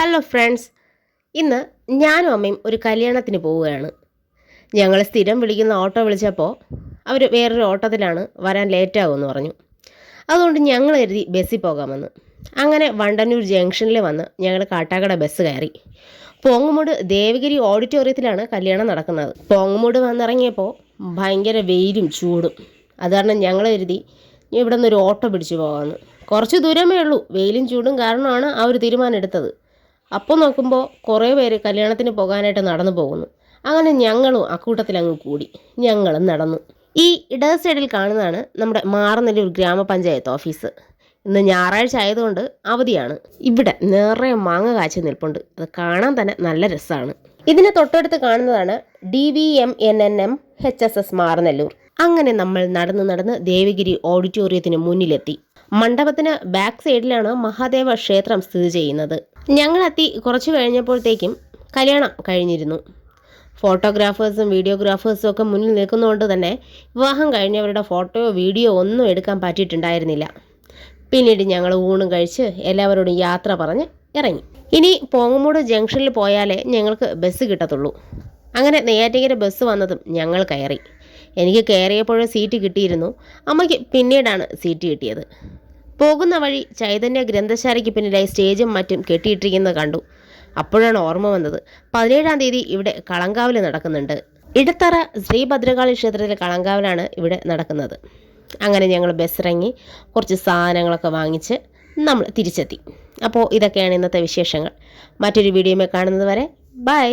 Hello friends, ഇന്ന് ഞാനും അമ്മയും ഒരു കല്യാണത്തിന് പോവുകയാണ്. ഞങ്ങൾ സ്ഥിരം വിളിക്കുന്ന ഓട്ടോ വിളിച്ചപ്പോൾ അവർ വേറൊരു ഓട്ടത്തിലാണ്, വരാൻ ലേറ്റാകുമെന്ന് പറഞ്ഞു. അതുകൊണ്ട് ഞങ്ങൾ കരുതി ബസ്സിൽ പോകാമെന്ന്. അങ്ങനെ വണ്ടന്നൂർ ജംഗ്ഷനിൽ വന്ന് ഞങ്ങൾ കാട്ടാക്കട ബസ് കയറി. പോങ്ങുമൂട് ദേവഗിരി ഓഡിറ്റോറിയത്തിലാണ് കല്യാണം നടക്കുന്നത്. പോങ്ങുമൂട് വന്നിറങ്ങിയപ്പോൾ ഭയങ്കര വെയിലും ചൂടും. അത് കാരണം ഞങ്ങൾ കരുതി ഇവിടെ നിന്നൊരു ഓട്ടോ പിടിച്ചു പോകാമെന്ന്. കുറച്ച് ദൂരമേ ഉള്ളൂ. വെയിലും ചൂടും കാരണമാണ് ആ ഒരു തീരുമാനം എടുത്തത്. അപ്പോൾ നോക്കുമ്പോൾ കുറേ പേര് കല്യാണത്തിന് പോകാനായിട്ട് നടന്നു പോകുന്നു. അങ്ങനെ ഞങ്ങളും അക്കൂട്ടത്തിൽ അങ്ങ് കൂടി. ഞങ്ങളും നടന്നു. ഈ ഇട സൈഡിൽ കാണുന്നതാണ് നമ്മുടെ മാറനല്ലൂർ ഗ്രാമപഞ്ചായത്ത് ഓഫീസ്. ഇന്ന് ഞായറാഴ്ച ആയതുകൊണ്ട് അവധിയാണ്. ഇവിടെ നിറയെ മാങ്ങ കാച്ചി നിൽപ്പുണ്ട്. അത് കാണാൻ തന്നെ നല്ല രസമാണ്. ഇതിന് തൊട്ടടുത്ത് കാണുന്നതാണ് DVMNNM-HSS മാറനല്ലൂർ. അങ്ങനെ നമ്മൾ നടന്ന് ദേവഗിരി ഓഡിറ്റോറിയത്തിന് മുന്നിലെത്തി. മണ്ഡപത്തിന് ബാക്ക് സൈഡിലാണ് മഹാദേവ ക്ഷേത്രം സ്ഥിതി ചെയ്യുന്നത്. ഞങ്ങളെത്തി കുറച്ച് കഴിഞ്ഞപ്പോഴത്തേക്കും കല്യാണം കഴിഞ്ഞിരുന്നു. ഫോട്ടോഗ്രാഫേഴ്സും വീഡിയോഗ്രാഫേഴ്സും ഒക്കെ മുന്നിൽ നിൽക്കുന്നതുകൊണ്ട് തന്നെ വിവാഹം കഴിഞ്ഞവരുടെ ഫോട്ടോയോ വീഡിയോ ഒന്നും എടുക്കാൻ പറ്റിയിട്ടുണ്ടായിരുന്നില്ല. പിന്നീട് ഞങ്ങൾ ഊണും കഴിച്ച് എല്ലാവരോടും യാത്ര പറഞ്ഞ് ഇറങ്ങി. ഇനി പോങ്ങുമൂട് ജംഗ്ഷനിൽ പോയാലേ ഞങ്ങൾക്ക് ബസ് കിട്ടത്തുള്ളൂ. അങ്ങനെ നെയ്യാറ്റിൻകര ബസ് വന്നതും ഞങ്ങൾ കയറി. എനിക്ക് കയറിയപ്പോഴും സീറ്റ് കിട്ടിയിരുന്നു. അമ്മയ്ക്ക് പിന്നീടാണ് സീറ്റ് കിട്ടിയത്. പോകുന്ന വഴി ചൈതന്യ ഗ്രന്ഥശാലയ്ക്ക് പിന്നിലായി സ്റ്റേജും മറ്റും കെട്ടിയിട്ടിരിക്കുന്നത് കണ്ടു. അപ്പോഴാണ് ഓർമ്മ വന്നത്, 17-ാം തീയതി ഇവിടെ കളങ്കാവൽ നടക്കുന്നുണ്ട്. ഇടത്തറ ശ്രീഭദ്രകാളി ക്ഷേത്രത്തിലെ കളങ്കാവലാണ് ഇവിടെ നടക്കുന്നത്. അങ്ങനെ ഞങ്ങൾ ബസ് ഇറങ്ങി കുറച്ച് സാധനങ്ങളൊക്കെ വാങ്ങിച്ച് നമ്മൾ തിരിച്ചെത്തി. അപ്പോൾ ഇതൊക്കെയാണ് ഇന്നത്തെ വിശേഷങ്ങൾ. മറ്റൊരു വീഡിയോയിൽ കാണുന്നത് വരെ ബൈ.